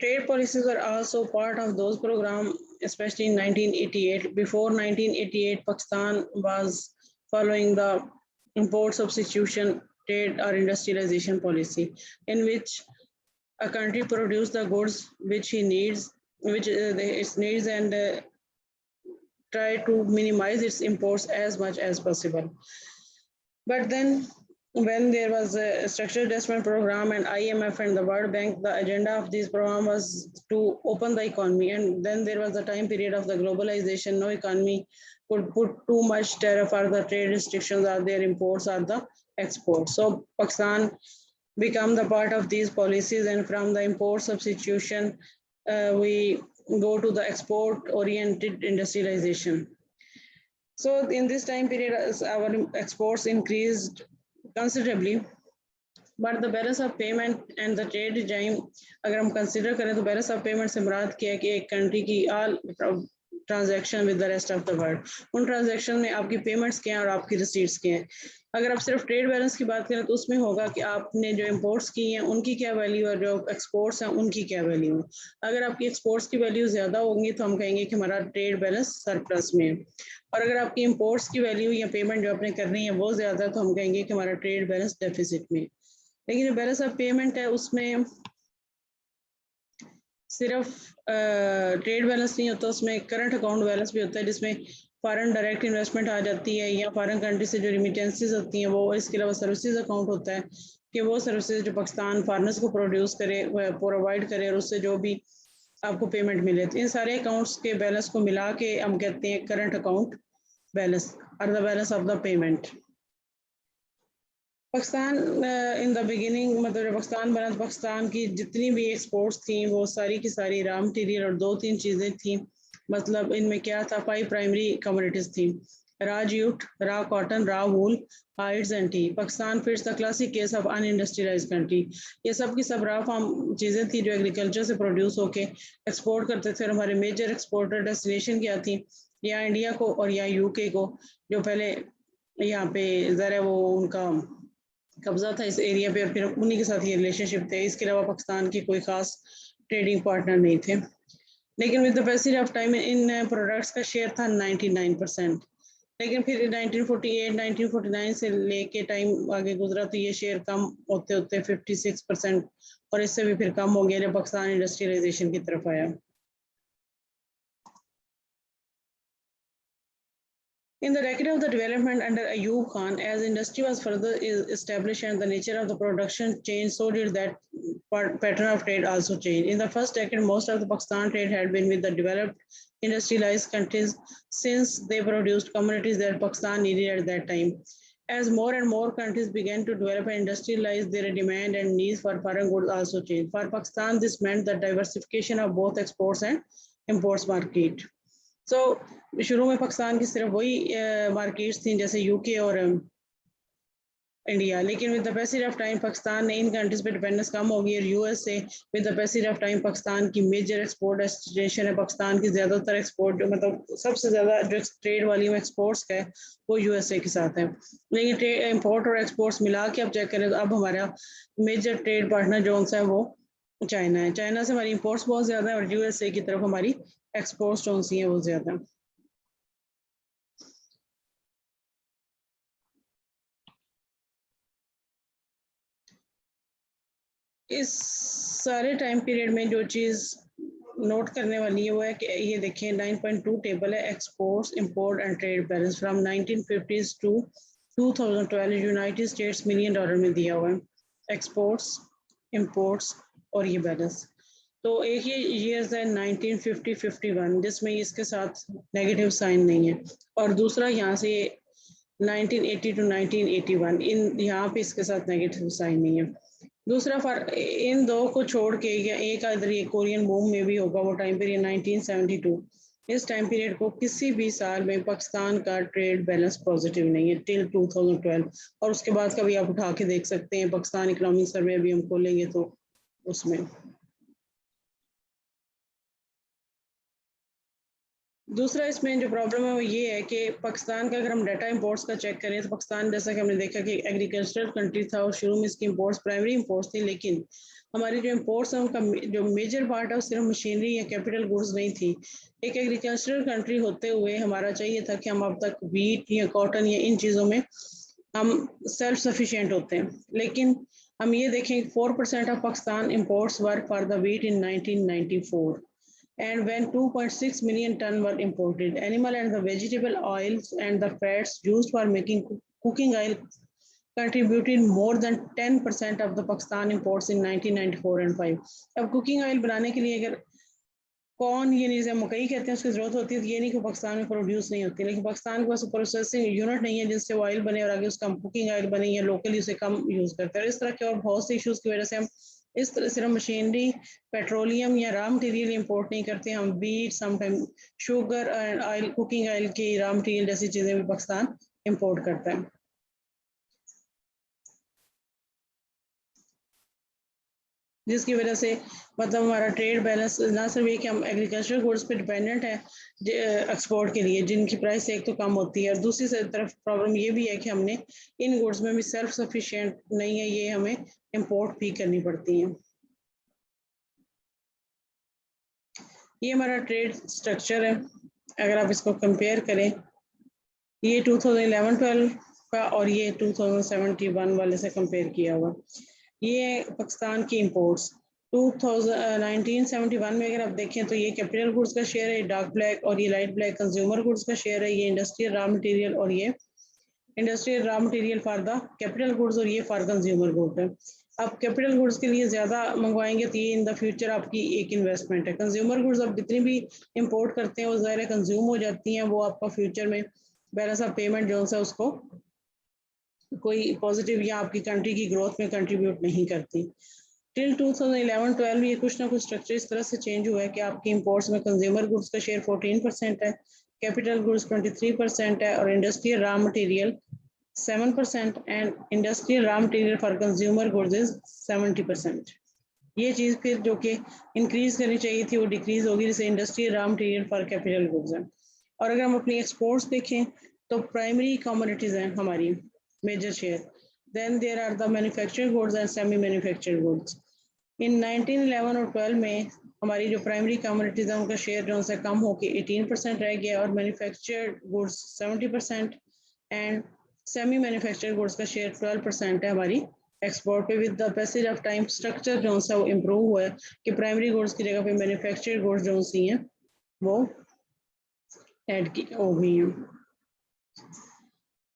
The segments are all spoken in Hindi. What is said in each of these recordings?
Trade policies were also part of those programs, especially in 1988. Before 1988, Pakistan was following the import substitution trade or industrialization policy, in which a country produces the goods which it needs, its needs, and try to minimize its imports as much as possible. But then when there was a structural adjustment program and IMF and the World Bank, the agenda of this program was to open the economy. And then there was the time period of the globalization. No economy could put too much tariff or the trade restrictions or their imports or the exports. So Pakistan become the part of these policies, and from the import substitution, we go to the export oriented industrialization. So in this time period, our exports increased considerably, but the balance of payment and the trade regime, अगर हम consider करें तो balance of payment से मुराद क्या है कि एक country की all transaction with the rest of the world, उन transaction में आपकी payments क्या हैं और आपकी receipts क्या हैं. अगर आप सिर्फ ट्रेड बैलेंस की बात करें तो उसमें होगा कि आपने जो इंपोर्ट्स की हैं उनकी क्या वैल्यू और जो एक्सपोर्ट्स हैं उनकी क्या वैल्यू है. अगर आपकी एक्सपोर्ट्स की वैल्यू ज़्यादा होगी तो हम कहेंगे कि हमारा ट्रेड बैलेंस सरप्लस में है, और अगर आपकी इंपोर्ट्स की वैल्यू या पेमेंट जो आपने करनी है वो ज़्यादा है तो हम कहेंगे कि हमारा ट्रेड बैलेंस डेफिसिट में. लेकिन जो बैलेंस ऑफ पेमेंट है उसमें सिर्फ ट्रेड बैलेंस नहीं होता, उसमें करंट अकाउंट बैलेंस भी होता है जिसमें फॉरेन डायरेक्ट इन्वेस्टमेंट आ जाती है या फॉरेन कंट्री से जो रिमिटेंसेस होती हैं वो. इसके अलावा सर्विसेज अकाउंट होता है कि वो सर्विसेज जो पाकिस्तान फॉरेनर्स को प्रोड्यूस करे, प्रोवाइड करे और उससे जो भी आपको पेमेंट मिले. तो इन सारे अकाउंट्स के बैलेंस को मिला के हम कहते हैं करंट अकाउंट बैलेंस और the balance of the payment. Pakistan in the beginning, मतलब पाकिस्तान बना तो पाकिस्तान की जितनी भी एक्सपोर्ट्स थी वो सारी की सारी रॉ मटेरियल और 2-3 चीज़ें थी. मतलब इनमें क्या था, 5 प्राइमरी कमोडिटीज थी: raw jute, raw cotton, raw wool, hides and tea. Pakistan fits the classic case of unindustrialised country. ये सब की सब रॉ फॉर्म चीज़ें थी जो एग्रीकल्चर से प्रोड्यूस होके एक्सपोर्ट करते थे. और हमारे मेजर एक्सपोर्टर डेस्टिनेशन क्या थी, या इंडिया को और या यूके को, जो पहले यहाँ पे ज़रा वो उनका कब्जा था इस एरिया पे और फिर उन्हीं के साथ ये रिलेशनशिप थे. इसके अलावा पाकिस्तान के कोई खास ट्रेडिंग पार्टनर नहीं थे. लेकिन with the passage of time in products का शेयर था 99%. लेकिन फिर 1948 1949 से लेके टाइम आगे गुजरा तो ये शेयर कम होते होते 56% और इससे भी फिर कम हो गया जब पाकिस्तान इंडस्ट्रियलाइजेशन की तरफ आया. In the decade of the development under Ayub Khan, as industry was further established and the nature of the production changed, so did that pattern of trade also change. In the first decade, most of the Pakistan trade had been with the developed industrialized countries since they produced commodities that Pakistan needed at that time. As more and more countries began to develop and industrialize, their demand and needs for foreign goods also changed. For Pakistan, this meant the diversification of both exports and imports market. So, शुरू में पाकिस्तान की सिर्फ वही मार्केट्स थी जैसे यूके और इंडिया, लेकिन with the passage of time Pakistan ने इन कंट्रीज पे डिपेंडेंस कम हो गई. और यूएस से with the passage of time Pakistan की मेजर एक्सपोर्ट डेस्टिनेशन है. पाकिस्तान की ज़्यादातर एक्सपोर्ट जो मतलब सबसे ज़्यादा जो ट्रेड वॉल्यूम एक्सपोर्ट्स का है वो यूएसए के साथ है. लेकिन इंपोर्ट और एक्सपोर्ट्स मिला के अब चेक करें तो अब हमारा मेजर ट्रेड पार्टनर जो सा है वो चाइना है. चाइना से हमारी इंपोर्ट्स बहुत ज़्यादा है और यूएसए की तरफ हमारी एक्सपोर्ट्स जो सी हैं वो ज़्यादा. इस सारे टाइम पीरियड में जो चीज़ नोट करने वाली है वो है कि ये देखिए 9.2 टेबल है, exports, import and trade balance from 1950s to 2012 United States million dollar में दिया हुआ है एक्सपोर्ट्स, इंपोर्ट्स और ये बैलेंस. तो एक ये ईयर्स है 1950-51 जिसमें इसके साथ नेगेटिव साइन नहीं है, और दूसरा यहाँ से 1980 टू 1981 इन यहाँ पे इसके साथ नेगेटिव साइन नहीं है. दूसरा फर्क इन दो को छोड़ के, या एक अदर ये कोरियन बूम में भी होगा वो टाइम पीरियड 1972. इस टाइम पीरियड को किसी भी साल में पाकिस्तान का ट्रेड बैलेंस पॉजिटिव नहीं है टिल 2012. और उसके बाद का भी आप उठा के देख सकते हैं, पाकिस्तान इकोनॉमिक सर्वे भी हम खोलेंगे तो उसमें दूसरा इसमें जो प्रॉब्लम है वो ये है कि पाकिस्तान का अगर हम डाटा इंपोर्ट्स का चेक करें तो पाकिस्तान जैसा कि हमने देखा कि एग्रीकल्चरल कंट्री था और शुरू में इसकी इंपोर्ट्स प्राइमरी इंपोर्ट्स थी, लेकिन हमारी जो इंपोर्ट्स हैं उनका जो मेजर पार्ट है वो सिर्फ मशीनरी या कैपिटल गुड्स नहीं थी। एक एग्रीकल्चरल कंट्री होते हुए हमारा चाहिए था कि हम अब तक वीट या कॉटन या इन चीज़ों में हम सेल्फ सफिशिएंट होते हैं, लेकिन हम ये देखें 4% of Pakistan imports were for the wheat in 1994, and when 2.6 million ton were imported, animal and the vegetable oils and the fats used for making cooking oil contributed more than 10% of the Pakistan imports in 1994 and 5. अब कुकिंग ऑयल बनाने के लिए अगर कौन ये नहीं मकई कहते हैं उसकी जरूरत होती है, तो ये नहीं कि पाकिस्तान में प्रोड्यूस नहीं होती, लेकिन पाकिस्तान के पास प्रोसेसिंग यूनिट नहीं है जिससे ऑयल बने और आगे उसका कुकिंग ऑयल बने या लोकली उसे कम यूज करते हैं। इस तरह के और बहुत से इश्यूज की वजह से हम इस तरह सिर्फ मशीनरी, पेट्रोलियम या रॉ मटेरियल इंपोर्ट नहीं करते, हम beet, sometime sugar and oil, cooking oil की रॉ मटेरियल जैसी चीजें भी पाकिस्तान इंपोर्ट करता है, जिसकी वजह से मतलब हमारा ट्रेड बैलेंस ना सिर्फ ये कि हम एग्रीकल्चर गुड्स पे डिपेंडेंट है एक्सपोर्ट के लिए जिनकी प्राइस एक तो कम होती है, और दूसरी तरफ प्रॉब्लम ये भी है कि हमने इन गुड्स में भी सेल्फ सफिशिएंट नहीं है, ये हमें इंपोर्ट भी करनी पड़ती है। ये हमारा ट्रेड स्ट्रक्चर है, अगर आप इसको कंपेयर करें, ये 2011-12 का और ये 2071 वाले से कंपेयर किया हुआ। ये पाकिस्तान की इंपोर्ट्स 1971 में अगर आप देखें तो ये कैपिटल गुड्स का शेयर है डार्क ब्लैक, और ये लाइट ब्लैक कंज्यूमर गुड्स का शेयर है, ये इंडस्ट्रियल रॉ मटेरियल, और ये industrial raw material for the capital goods और ये फॉर कंज्यूमर गुड है। आप कैपिटल गुड्स के लिए ज़्यादा मंगवाएंगे तो ये इन द फ्यूचर आपकी एक इन्वेस्टमेंट है। कंज्यूमर गुड्स आप जितनी भी इंपोर्ट करते हैं वो ज़ाहिर कंज्यूम हो जाती हैं, वो आपका फ्यूचर में बैलेंस ऑफ पेमेंट जो है उसको कोई पॉजिटिव या आपकी कंट्री की ग्रोथ में कंट्रीब्यूट नहीं करती। टिल 2011-12 ये कुछ ना कुछ स्ट्रक्चर इस तरह से चेंज हुआ है कि आपकी इंपोर्ट्स में कंज्यूमर गुड्स का शेयर 14% है, कैपिटल गुड्स 23% है, और industrial raw material 7% and industrial raw material for consumer goods is 70%। ये चीज़ फिर जो कि इंक्रीज करनी चाहिए थी वो डिक्रीज होगी, जैसे industrial raw material for capital goods है। और अगर हम अपनी एक्सपोर्ट्स देखें तो प्राइमरी कमोडिटीज़ हैं हमारी major share, then there are the manufactured goods and semi manufactured goods. In 1911 और 12 में हमारी जो प्राइमरी कमोडिटीज है उनका शेयर जो है कम होकर 18% रह गया, और manufactured goods 70% and semi manufactured goods का शेयर 12% है हमारी एक्सपोर्ट पे। With the passage of time structure जो है वो इम्प्रूव हुआ है कि प्राइमरी गुड्स की जगह पे मैन्युफैक्चर्ड गुड्स जो सी हैं वो ऐड की हो गई हैं।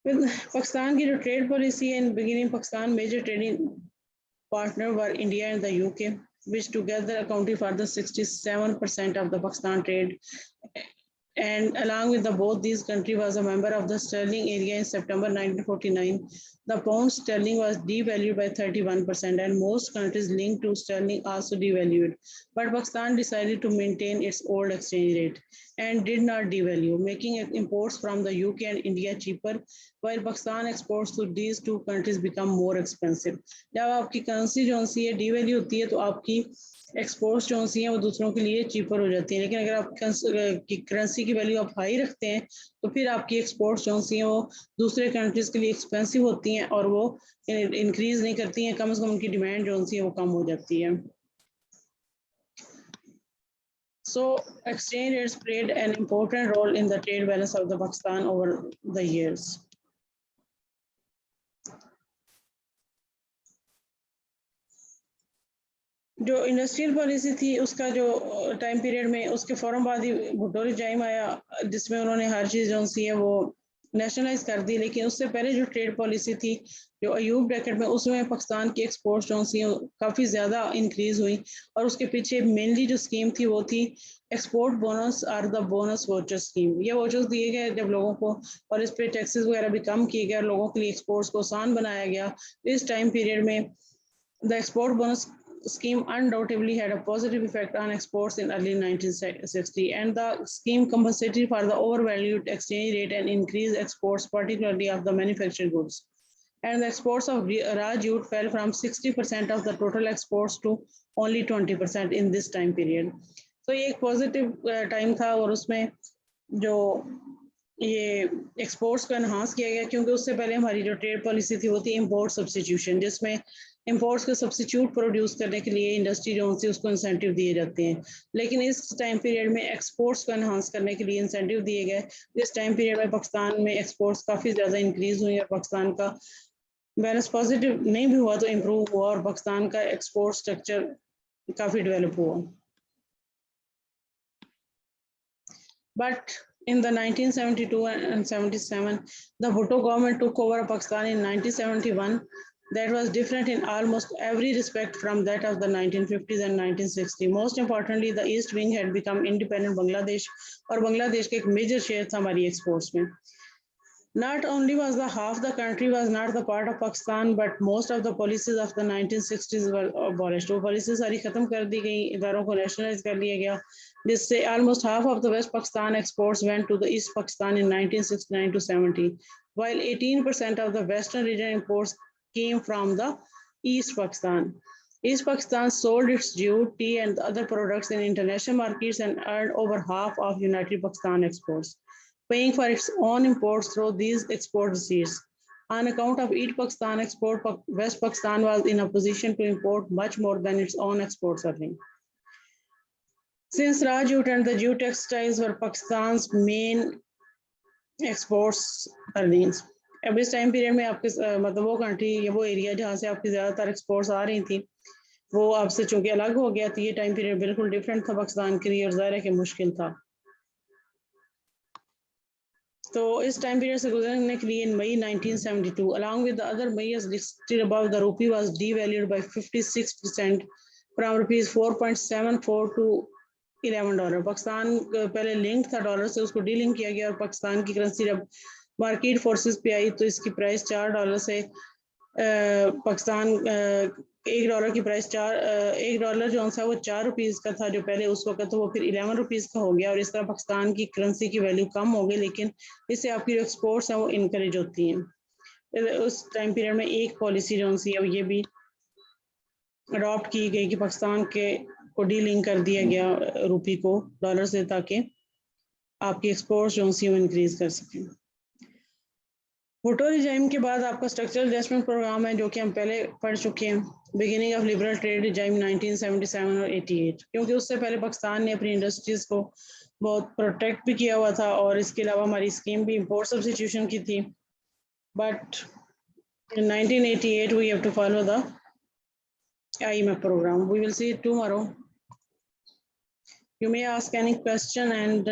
पाकिस्तान की जो ट्रेड पॉलिसी है, in beginning Pakistan major trading partner were India and the UK, which together accounted for the 67% of the Pakistan trade. And along with the both these countries was a member of the sterling area in September 1949. The pound sterling was devalued by 31%, and most countries linked to sterling also devalued. But Pakistan decided to maintain its old exchange rate and did not devalue, making imports from the UK and India cheaper, while Pakistan exports to these two countries become more expensive. जब आपकी करेंसी जो सी है devalue होती है तो आपकी एक्सपोर्ट्स जो सी हैं वो दूसरों के लिए चीपर हो जाती हैं, लेकिन अगर आप करेंसी की वैल्यू आप हाई रखते हैं तो फिर आपकी एक्सपोर्ट्स जो सी हैं वो दूसरे कंट्रीज के लिए एक्सपेंसिव होती हैं और वो इंक्रीज नहीं करती हैं, कम से कम उनकी डिमांड जो सी है वो कम हो जाती है। So exchange rates played an important role in the trade balance of the Pakistan over the years. जो इंडस्ट्रियल पॉलिसी थी उसका जो टाइम पीरियड में उसके फौरन बाद ही भुट्टो रिजाइम आया जिसमें उन्होंने हर चीज़ जो सी है वो नेशनलाइज कर दी, लेकिन उससे पहले जो ट्रेड पॉलिसी थी जो अयूब ब्रैकेट में, उसमें पाकिस्तान की एक्सपोर्ट्स जो सी काफ़ी ज़्यादा इंक्रीज हुई, और उसके पीछे मेनली जो स्कीम थी वो थी एक्सपोर्ट बोनस और द बोनस वोचर स्कीम। ये वोचर्स दिए गए जब लोगों को, और इस पर टैक्सेस वगैरह भी कम किए गए और लोगों के लिए एक्सपोर्ट्स को आसान बनाया गया। इस टाइम पीरियड में the export bonus scheme undoubtedly had a positive effect on exports in early 1960, and the scheme compensated for the overvalued exchange rate and increased exports, particularly of the manufactured goods. And the exports of raw jute fell from 60% of the total exports to only 20% in this time period. So ये एक पॉजिटिव टाइम था, और उसमें जो ये एक्सपोर्ट्स को एनहांस किया गया, क्योंकि उससे पहले हमारी जो ट्रेड पॉलिसी थी वो थी इम्पोर्ट सब्स्टिट्यूशन, जिसमें इम्पोर्ट्स को सब्स्टिट्यूट प्रोड्यूस करने के लिए इंडस्ट्री जो होती है उसको इंसेंटिव दिए जाते हैं। लेकिन इस टाइम पीरियड में एक्सपोर्ट्स को एनहांस करने के लिए इंसेंटिव दिए गए। इस टाइम पीरियड में पाकिस्तान में एक्सपोर्ट्स काफ़ी ज़्यादा इंक्रीज हुई और पाकिस्तान का बैलेंस पॉजिटिव नहीं भी हुआ तो इम्प्रूव हुआ और पाकिस्तान का एक्सपोर्ट स्ट्रक्चर काफ़ी डेवलप हुआ। But in the 1972 and 77, the Bhutto government took over Pakistan in 1971. That was different in almost every respect from that of the 1950s and 1960s. Most importantly, the East Wing had become independent Bangladesh, और बांग्लादेश का एक मेजर शेयर था हमारी एक्सपोर्ट्स में। Not only was the half the country was not the part of Pakistan, but most of the policies of the 1960s were abolished. वो policies सारी खत्म कर दी गई, इदारों को nationalize कर लिया गया, जिससे almost half of the West Pakistan exports went to the East Pakistan in 1969 to 70, while 18% of the Western region imports came from the East Pakistan. East Pakistan sold its jute, tea, and other products in international markets and earned over half of United Pakistan exports, paying for its own imports through these export receipts. On account of East Pakistan export, West Pakistan was in a position to import much more than its own exports earning. Since raw jute and the jute textiles were Pakistan's main exports earnings. अब इस टाइम पीरियड में आपके मतलब वो कंट्री या वो एरिया जहाँ से आपकी ज़्यादातर एक्सपोर्ट्स आ रही थी वो आपसे चूंकि अलग हो गया, तो ये टाइम पीरियड बिल्कुल डिफरेंट था पाकिस्तान के लिए और ज़ाहिर है कि मुश्किल था। तो इस टाइम पीरियड से गुजरने के लिए in May 1972, along with the other mayors listed above, the rupee was devalued by 56% from rupees 4.74 to $11। Pakistan पहले लिंक था डॉलर से, उसको डीलिंक किया गया और पाकिस्तान की करेंसी जब मार्केट फोर्सेस पे आई तो इसकी प्राइस $4 से पाकिस्तान $1 की प्राइस $1 जो सा वो ₹4 का था जो पहले उस वक्त, तो वो फिर ₹11 का हो गया और इस तरह पाकिस्तान की करेंसी की वैल्यू कम हो गई, लेकिन इससे आपकी जो एक्सपोर्ट्स हैं वो इनकरेज होती हैं। उस टाइम पीरियड में एक पॉलिसी जो सी अब ये भी अडॉप्ट की गई कि पाकिस्तान के को डीलिंक कर दिया गया रुपी को डॉलर से, ताकि आपकी एक्सपोर्ट्स जो सी वो इंक्रीज कर सकें। भुट्टो रिजाइम के बाद आपका स्ट्रक्चरल एडजस्टमेंट प्रोग्राम है जो कि हम पहले पढ़ चुके हैं, beginning of liberal trade regime 1977 और 88, क्योंकि उससे पहले पाकिस्तान ने अपनी इंडस्ट्रीज को बहुत प्रोटेक्ट भी किया हुआ था और इसके अलावा हमारी स्कीम भी इम्पोर्ट सब्स्टिट्यूशन की थी। But in 1988 we have to follow the IMF program. We will see it tomorrow. You may ask any question and